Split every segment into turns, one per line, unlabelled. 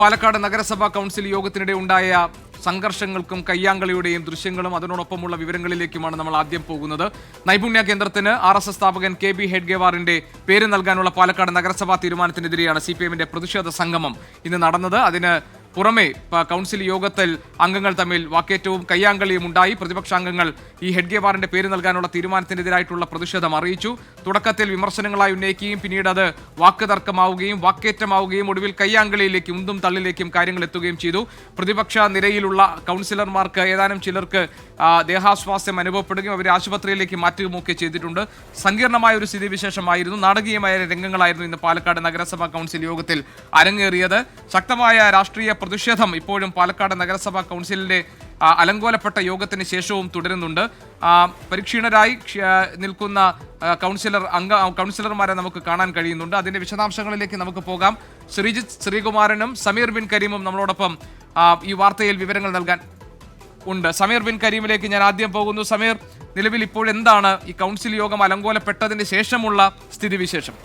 പാലക്കാട് നഗരസഭാ കൗൺസിൽ യോഗത്തിനിടെ ഉണ്ടായ സംഘർഷങ്ങൾക്കും കയ്യാങ്കളിയുടെയും ദൃശ്യങ്ങളും അതിനോടൊപ്പമുള്ള വിവരങ്ങളിലേക്കുമാണ് നമ്മൾ ആദ്യം പോകുന്നത്. നൈപുണ്യ കേന്ദ്രത്തിന് RSS സ്ഥാപകൻ KB ഹെഡ്ഗേവാറിന്റെ പേര് നൽകാനുള്ള പാലക്കാട് നഗരസഭാ തീരുമാനത്തിനെതിരെയാണ് CPM-ന്റെ പ്രതിഷേധ സംഗമം ഇന്ന് നടന്നത്. അതിന് പുറമെ കൗൺസിൽ യോഗത്തിൽ അംഗങ്ങൾ തമ്മിൽ വാക്കേറ്റവും കയ്യാങ്കളിയും ഉണ്ടായി. പ്രതിപക്ഷാംഗങ്ങൾ ഈ ഹെഡ്ഗേവാറിന്റെ പേര് നൽകാനുള്ള തീരുമാനത്തിനെതിരായിട്ടുള്ള പ്രതിഷേധം അറിയിച്ചു. തുടക്കത്തിൽ വിമർശനങ്ങളായി ഉന്നയിക്കുകയും പിന്നീട് അത് വാക്കുതർക്കമാവുകയും വാക്കേറ്റമാവുകയും ഒടുവിൽ കയ്യാങ്കളിയിലേക്കും ഉന്തും തള്ളിലേക്കും കാര്യങ്ങൾ എത്തുകയും ചെയ്തു. പ്രതിപക്ഷ നിരയിലുള്ള കൗൺസിലർമാർക്ക് ഏതാനും ചിലർക്ക് ദേഹാസ്വാസ്ഥ്യം അനുഭവപ്പെടുകയും അവരെ ആശുപത്രിയിലേക്ക് മാറ്റുകയുമൊക്കെ ചെയ്തിട്ടുണ്ട്. സങ്കീർണമായ ഒരു സ്ഥിതിവിശേഷമായിരുന്നു, നാടകീയമായ രംഗങ്ങളായിരുന്നു ഇന്ന് പാലക്കാട് നഗരസഭാ കൗൺസിൽ യോഗത്തിൽ അരങ്ങേറിയത്. ശക്തമായ രാഷ്ട്രീയ പ്രതിഷേധം ഇപ്പോഴും പാലക്കാട് നഗരസഭാ കൗൺസിലിന്റെ അലങ്കോലപ്പെട്ട യോഗത്തിന് ശേഷവും തുടരുന്നുണ്ട്. പരിക്ഷീണരായി നിൽക്കുന്ന കൗൺസിലർമാരെ നമുക്ക് കാണാൻ കഴിയുന്നുണ്ട്. അതിന്റെ വിശദാംശങ്ങളിലേക്ക് നമുക്ക് പോകാം. ശ്രീജിത്ത് ശ്രീകുമാരനും സമീർ ബിൻ കരീമും നമ്മളോടൊപ്പം ഈ വാർത്തയിൽ വിവരങ്ങൾ നൽകാൻ ഉണ്ട്. സമീർ ബിൻ കരീമിലേക്ക് ഞാൻ ആദ്യം പോകുന്നു. സമീർ, നിലവിൽ ഇപ്പോൾ എന്താണ് ഈ കൗൺസിൽ യോഗം അലങ്കോലപ്പെട്ടതിന് ശേഷമുള്ള സ്ഥിതിവിശേഷം?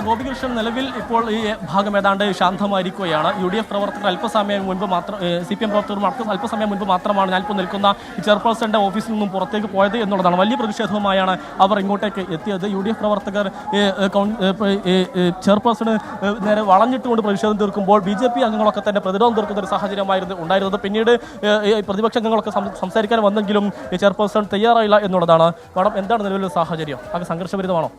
ഗോപികൃഷ്ണൻ, നിലവിൽ ഇപ്പോൾ ഈ ഭാഗം ഏതാണ്ട് ശാന്തമായിരിക്കുകയാണ്. UDF പ്രവർത്തകർ അല്പസമയം മുൻപ് മാത്രം CPM പ്രവർത്തകർ അല്പസമയം മുൻപ് മാത്രമാണ് ഞാനിപ്പോൾ നിൽക്കുന്ന ഈ ചെയർപേഴ്സന്റെ ഓഫീസിൽ നിന്നും പുറത്തേക്ക് പോയത് എന്നുള്ളതാണ്. വലിയ പ്രതിഷേധവുമായാണ് അവർ ഇങ്ങോട്ടേക്ക് എത്തിയത്. UDF പ്രവർത്തകർ ചെയർപേഴ്സണ് നേരെ വളഞ്ഞിട്ടുകൊണ്ട് പ്രതിഷേധം തീർക്കുമ്പോൾ BJP അംഗങ്ങളൊക്കെ തന്നെ പ്രതിരോധം തീർക്കുന്ന ഒരു സാഹചര്യമായിരുന്നു ഉണ്ടായിരുന്നത്. പിന്നീട് പ്രതിപക്ഷ അംഗങ്ങളൊക്കെ സംസാരിക്കാൻ വന്നെങ്കിലും ഈ ചെയർപേഴ്സൺ തയ്യാറായില്ല എന്നുള്ളതാണ്. മാഡം, എന്താണ് നിലവിലുള്ള സാഹചര്യം? അത് സംഘർഷഭരിതമാണോ?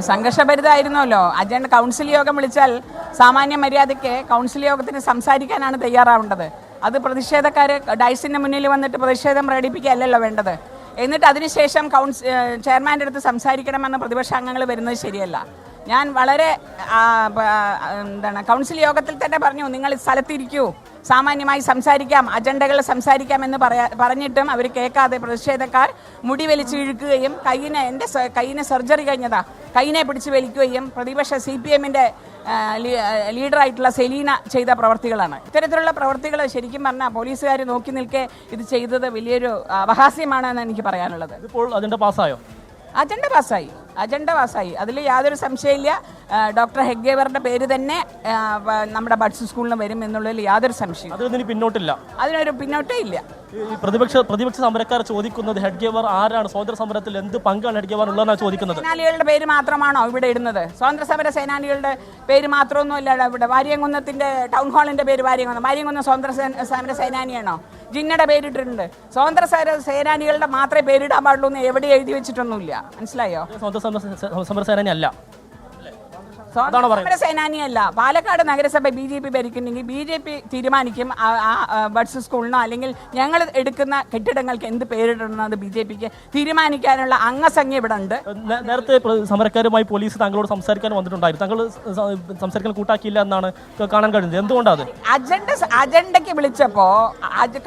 സംഘർഷഭരിതമായിരുന്നല്ലോ. അജണ്ട കൗൺസിൽ യോഗം വിളിച്ചാൽ സാമാന്യ മര്യാദയ്ക്ക് കൗൺസിൽ യോഗത്തിന് സംസാരിക്കാനാണ് തയ്യാറാവേണ്ടത്. അത് പ്രതിഷേധക്കാർ ഡൈസിൻ്റെ മുന്നിൽ വന്നിട്ട് പ്രതിഷേധം പ്രകടിപ്പിക്കുകയല്ലല്ലോ വേണ്ടത്. എന്നിട്ട് അതിനുശേഷം ചെയർമാൻ്റെ അടുത്ത് സംസാരിക്കണമെന്ന് പ്രതിപക്ഷ അംഗങ്ങൾ വരുന്നത് ശരിയല്ല. ഞാൻ വളരെ കൗൺസിൽ യോഗത്തിൽ തന്നെ പറഞ്ഞു, നിങ്ങൾ സ്ഥലത്തിരിക്കൂ, സാമാന്യമായി സംസാരിക്കാം, അജണ്ടകൾ സംസാരിക്കാം എന്ന് പറഞ്ഞിട്ടും അവർ കേൾക്കാതെ പ്രതിഷേധക്കാർ മുടി വലിച്ച് ഇഴുക്കുകയും എൻ്റെ കൈയിന് സർജറി കഴിഞ്ഞതാ, കൈയിനെ പിടിച്ച് വലിക്കുകയും പ്രതിപക്ഷ CPM-ന്റെ ലീഡറായിട്ടുള്ള സെലീന ചെയ്ത പ്രവർത്തികളാണ്. ഇത്തരത്തിലുള്ള പ്രവർത്തികൾ ശരിക്കും പറഞ്ഞാൽ പോലീസുകാർ നോക്കി നിൽക്കെ ഇത് ചെയ്തത് വലിയൊരു അപഹാസ്യമാണെന്ന് എനിക്ക് പറയാനുള്ളത്.
ഇപ്പോൾ അജണ്ട പാസ്സായോ?
അജണ്ട പാസ്സായി, അതിൽ യാതൊരു സംശയമില്ല. ഡോക്ടർ ഹെഡ്ഗേവറിന്റെ പേര് തന്നെ നമ്മുടെ ബഡ്സ് സ്കൂളിന് വരും എന്നുള്ളതിൽ യാതൊരു സംശയം. അതിനൊരു പിന്നോട്ടേ ഇല്ല.
പ്രതിപക്ഷ സമരക്കാർ ചോദിക്കുന്നത് ഹെഡ്ഗേവർ ആരാണ്, സ്വാതന്ത്ര്യ സമരത്തിൽ എന്ത് പങ്കാണ് ഹെഡ്ഗേവർ ഉള്ളതെന്നാണ് ചോദിക്കുന്നത്.
സേനാനികളുടെ പേര് മാത്രമാണോ ഇവിടെ ഇടുന്നത്? സ്വാതന്ത്ര്യ സമര സേനാനികളുടെ പേര് മാത്രമൊന്നുമല്ല ഇവിടെ. വാര്യംകുന്നത്തിന്റെ ടൗൺ ഹാളിന്റെ പേര് വാര്യംകുന്നം സ്വാതന്ത്ര്യ സമര സേനാനിയാണോ? ജിന്നയുടെ പേരിട്ടിട്ടുണ്ട്. സ്വാതന്ത്ര്യ സമര സേനാനികളുടെ മാത്രമേ പേരിടാൻ പാടുള്ളൂ എന്ന് എവിടെ എഴുതി വെച്ചിട്ടൊന്നുമില്ല. മനസ്സിലായോ?
സമര സേനാനി അല്ല,
സേനാനിയല്ല. പാലക്കാട് നഗരസഭ BJP ഭരിക്കുന്നെങ്കിൽ BJP തീരുമാനിക്കും ബഡ്സ് സ്കൂളിനോ അല്ലെങ്കിൽ ഞങ്ങൾ എടുക്കുന്ന കെട്ടിടങ്ങൾക്ക് എന്ത് പേരിടണമെന്നത് BJPക്ക് തീരുമാനിക്കാനുള്ള അംഗസംഖ്യ ഇവിടെ ഉണ്ട്.
നേരത്തെ സമരക്കാരുമായി പോലീസ് താങ്കളോട് സംസാരിക്കാൻ വന്നിട്ടുണ്ടായിരുന്നു, താങ്കൾ സംസാരിക്കാൻ കൂട്ടാക്കിയില്ല എന്നാണ് കാണാൻ കഴിയുന്നത്. എന്തുകൊണ്ടാണ്?
അജണ്ടയ്ക്ക് വിളിച്ചപ്പോ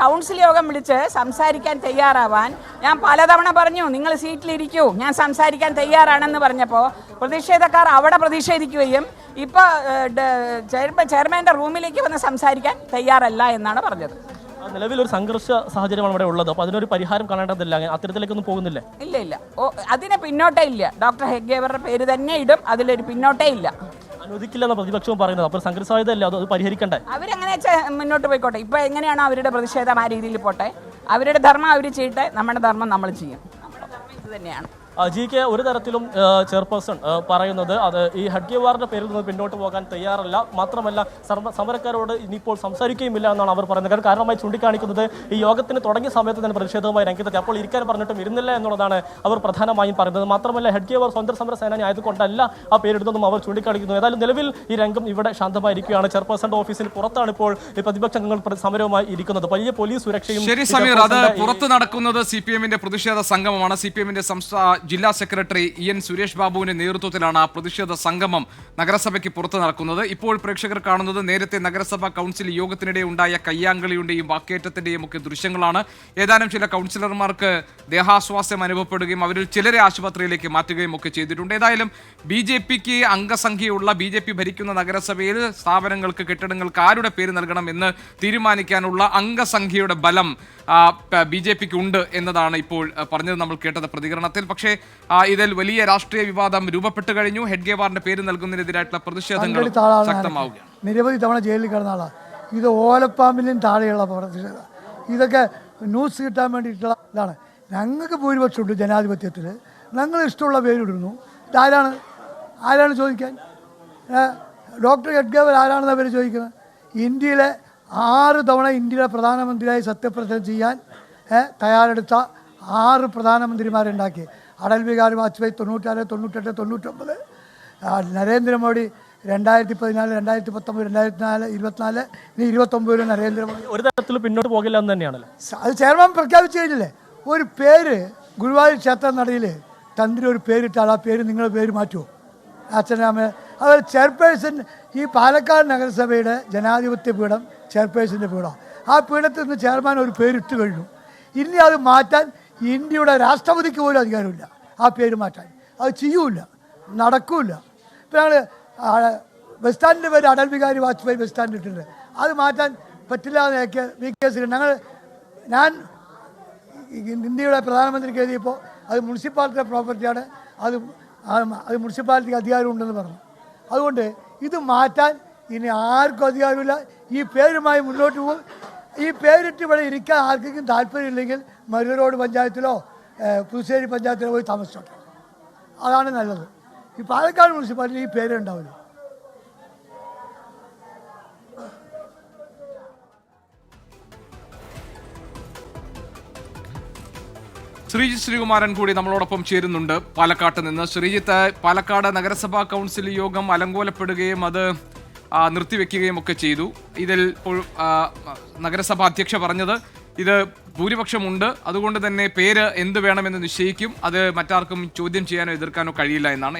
കൗൺസിൽ യോഗം വിളിച്ച് സംസാരിക്കാൻ തയ്യാറാവാൻ ഞാൻ പലതവണ പറഞ്ഞു, നിങ്ങൾ സീറ്റിലിരിക്കൂ, ഞാൻ സംസാരിക്കാൻ തയ്യാറാണെന്ന് പറഞ്ഞപ്പോൾ പ്രതിഷേധക്കാർ അവിടെ പ്രതിഷേധിക്കുകയും ഇപ്പൊ ചെയർമാന്റെ റൂമിലേക്ക് വന്ന് സംസാരിക്കാൻ തയ്യാറല്ല എന്നാണ് പറഞ്ഞത്.
നിലവിലൊരു സംഘർഷ സാഹചര്യമാണ് ഇവിടെ ഉള്ളത്. അപ്പോൾ അതിനൊരു പരിഹാരം കാണേണ്ടതില്ല, അത്തരത്തിലേക്കൊന്നും പോകുന്നില്ല.
ഇല്ല, അതിന് പിന്നോട്ടേ ഇല്ല. ഡോക്ടർ ഹെഡ്ഗേവറുടെ പേര് തന്നെ ഇടും, അതിലൊരു പിന്നോട്ടേ ഇല്ല.
അനുവദിക്കില്ലെന്ന പ്രതിപക്ഷവും പറയുന്നത്. അപ്പോൾ സംഘർഷ സാധ്യതയല്ലേ, അത് പരിഹരിക്കണ്ടേ?
അവരെങ്ങനെ മുന്നോട്ട് പോയിക്കോട്ടെ. ഇപ്പൊ എങ്ങനെയാണോ അവരുടെ പ്രതിഷേധം ആ രീതിയിൽ പോട്ടെ, അവരുടെ ധർമ്മം അവർ ചെയ്യട്ടെ, നമ്മുടെ ധർമ്മം നമ്മൾ ചെയ്യും. ഇത് തന്നെയാണ്.
GK ഒരു തരത്തിലും ചെയർപേഴ്സൺ പറയുന്നത് അത് ഈ ഹെഡ്ഗേവാറിന്റെ പേരിൽ നിന്ന് പിന്നോട്ട് പോകാൻ തയ്യാറല്ല. മാത്രമല്ല സമരക്കാരോട് ഇനിയിപ്പോൾ സംസാരിക്കുകയുമില്ല എന്നാണ് അവർ പറയുന്നത്. കാരണമായി ചൂണ്ടിക്കാണിക്കുന്നത് ഈ യോഗത്തിന് തുടങ്ങിയ സമയത്ത് തന്നെ പ്രതിഷേധവുമായി രംഗത്തെത്തി, അപ്പോൾ ഇരിക്കാൻ പറഞ്ഞിട്ടും ഇരുന്നില്ല എന്നുള്ളതാണ് അവർ പ്രധാനമായും പറയുന്നത്. മാത്രമല്ല ഹെഡ്ഗേവാർ സ്വാതന്ത്ര്യ സമര സേനാനി ആയതുകൊണ്ടല്ല ആ പേരിടുന്നതും അവർ ചൂണ്ടിക്കാണിക്കുന്നു. ഏതായാലും നിലവിൽ ഈ രംഗം ഇവിടെ ശാന്തമായിരിക്കുകയാണ്. ചെയർപേഴ്സന്റെ ഓഫീസിന് പുറത്താണ് ഇപ്പോൾ പ്രതിപക്ഷ അംഗങ്ങൾ സമരവുമായി ഇരിക്കുന്നത്. വലിയ പോലീസ് സുരക്ഷയും.
ശരി സമീർ, അത് പുറത്ത് നടക്കുന്നത് CPM-ന്റെ പ്രതിഷേധ സംഗമമാണ്. CPM-ന്റെ ജില്ലാ സെക്രട്ടറി EN സുരേഷ് ബാബുവിന്റെ നേതൃത്വത്തിലാണ് പ്രതിഷേധ സംഗമം നഗരസഭയ്ക്ക് പുറത്ത് നടക്കുന്നത്. ഇപ്പോൾ പ്രേക്ഷകർ കാണുന്നത് നേരത്തെ നഗരസഭാ കൗൺസിൽ യോഗത്തിനിടെ ഉണ്ടായ കയ്യാങ്കളിയുടെയും വാക്കേറ്റത്തിന്റെയും ഒക്കെ ദൃശ്യങ്ങളാണ്. ഏതാനും ചില കൗൺസിലർമാർക്ക് ദേഹാസ്വാസ്ഥ്യം അനുഭവപ്പെടുകയും അവരിൽ ചിലരെ ആശുപത്രിയിലേക്ക് മാറ്റുകയും ഒക്കെ ചെയ്തിട്ടുണ്ട്. ഏതായാലും BJPക്ക് അംഗസംഖ്യയുള്ള BJP ഭരിക്കുന്ന നഗരസഭയിൽ സ്ഥാപനങ്ങൾക്ക് കെട്ടിടങ്ങൾക്ക് ആരുടെ പേര് നൽകണമെന്ന് തീരുമാനിക്കാനുള്ള അംഗസംഖ്യയുടെ ബലം BJPക്ക് ഉണ്ട് എന്നതാണ് ഇപ്പോൾ പറഞ്ഞത് നമ്മൾ കേട്ടത് പ്രതികരണത്തിൽ. പക്ഷേ ഇതിൽ വലിയ രാഷ്ട്രീയ വിവാദം രൂപപ്പെട്ടു കഴിഞ്ഞു. ഹെഡ്ഗേവാറിന്റെ പേര് നൽകുന്നതിനെതിരായിട്ടുള്ള പ്രതിഷേധങ്ങൾ ശക്തമാവുകയാണ്.
നിരവധി തവണ ജയിലിൽ കിടന്ന ആളാണ്. ഇത് ഓലപ്പാമ്പിലും താഴെയുള്ള പ്രതിഷേധം. ഇതൊക്കെ ന്യൂസ് കിട്ടാൻ വേണ്ടിയിട്ടുള്ള ഇതാണ്. ഞങ്ങൾക്ക് ഭൂരിപക്ഷമുണ്ട് ജനാധിപത്യത്തിൽ. ഞങ്ങൾ ഇഷ്ടമുള്ള പേരിടുന്നു. ആരാണ് ചോദിക്കാൻ? ഡോക്ടർ ഹെഡ്ഗേവാർ ആരാണെന്ന് അവർ ചോദിക്കുന്നത്? ഇന്ത്യയിലെ 6 തവണ ഇന്ത്യയുടെ പ്രധാനമന്ത്രിയായി സത്യപ്രതിജ്ഞ ചെയ്യാൻ തയ്യാറെടുത്ത 6 പ്രധാനമന്ത്രിമാരുണ്ടാക്കി. അടൽ ബിഹാരി വാജ്പേയി 96, 98, 99, നരേന്ദ്രമോദി 2014, 2019, 2024, 24, ഇനി 29 നരേന്ദ്രമോദി.
ഒരു തരത്തിൽ പിന്നോട്ട് പോകില്ല എന്ന് തന്നെയാണല്ലോ
അത് ചെയർമാൻ പ്രഖ്യാപിച്ചു കഴിഞ്ഞില്ലേ? ഒരു പേര് ഗുരുവായൂർ ക്ഷേത്ര നടയിൽ തന്ത്രി ഒരു പേരിട്ടാൽ ആ പേര് നിങ്ങളുടെ പേര് മാറ്റുമോ? അച്ഛനമ്മ അതുപോലെ ചെയർപേഴ്സൺ ഈ പാലക്കാട് നഗരസഭയുടെ ജനാധിപത്യ പീഠം ചെയർപേഴ്സൻ്റെ പീഠം. ആ പീഠത്തിൽ നിന്ന് ചെയർമാൻ ഒരു പേരിട്ട് കഴിഞ്ഞു. ഇനി അത് മാറ്റാൻ ഇന്ത്യയുടെ രാഷ്ട്രപതിക്ക് പോലും അധികാരമില്ല ആ പേര് മാറ്റാൻ. അത് ചെയ്യൂല, നടക്കൂല. ഇപ്പോൾ ഞങ്ങൾ ബസ് സ്റ്റാൻഡിൻ്റെ പേര് അടൽ ബിഹാരി വാജ്പേയി ബസ് സ്റ്റാൻഡ് ഇട്ടിട്ടുണ്ട്. അത് മാറ്റാൻ പറ്റില്ല എന്നൊക്കെ ഞാൻ ഇന്ത്യയുടെ പ്രധാനമന്ത്രിക്ക് എഴുതിയപ്പോൾ അത് മുനിസിപ്പാലിറ്റിയുടെ പ്രോപ്പർട്ടിയാണ്, അത് മുനിസിപ്പാലിറ്റിക്ക് അധികാരമുണ്ടെന്ന് പറഞ്ഞു. അതുകൊണ്ട് ഇത് മാറ്റാൻ ഇനി ആർക്കും അധികാരമില്ല. ഈ പേരുമായി മുന്നോട്ട് പോകും. ഈ പേരിട്ട് ഇവിടെ ഇരിക്കാൻ ആർക്കെങ്കിലും താല്പര്യമില്ലെങ്കിൽ മരുതരോട് പഞ്ചായത്തിലോ പുതുശ്ശേരി പഞ്ചായത്തിലോ പോയി താമസിച്ചോട്ടെ. അതാണ് നല്ലത്. ഈ പാലക്കാട് മുനിസിപ്പാലിറ്റി ഈ പേരുണ്ടാവില്ല.
ശ്രീജിത്ത് ശ്രീകുമാരൻ കൂടി നമ്മളോടൊപ്പം ചേരുന്നുണ്ട് പാലക്കാട്ട് നിന്ന്. ശ്രീജിത്ത്, പാലക്കാട് നഗരസഭാ കൗൺസിൽ യോഗം അലങ്കോലപ്പെടുകയും അത് നിർത്തിവെക്കുകയും ഒക്കെ ചെയ്തു. ഇതിൽ ഇപ്പോൾ നഗരസഭാ അധ്യക്ഷ പറഞ്ഞത് ഇത് ഭൂരിപക്ഷമുണ്ട്, അതുകൊണ്ട് തന്നെ പേര് എന്ത് വേണമെന്ന് നിശ്ചയിക്കും, അത് മറ്റാർക്കും ചോദ്യം ചെയ്യാനോ എതിർക്കാനോ കഴിയില്ല എന്നാണ്.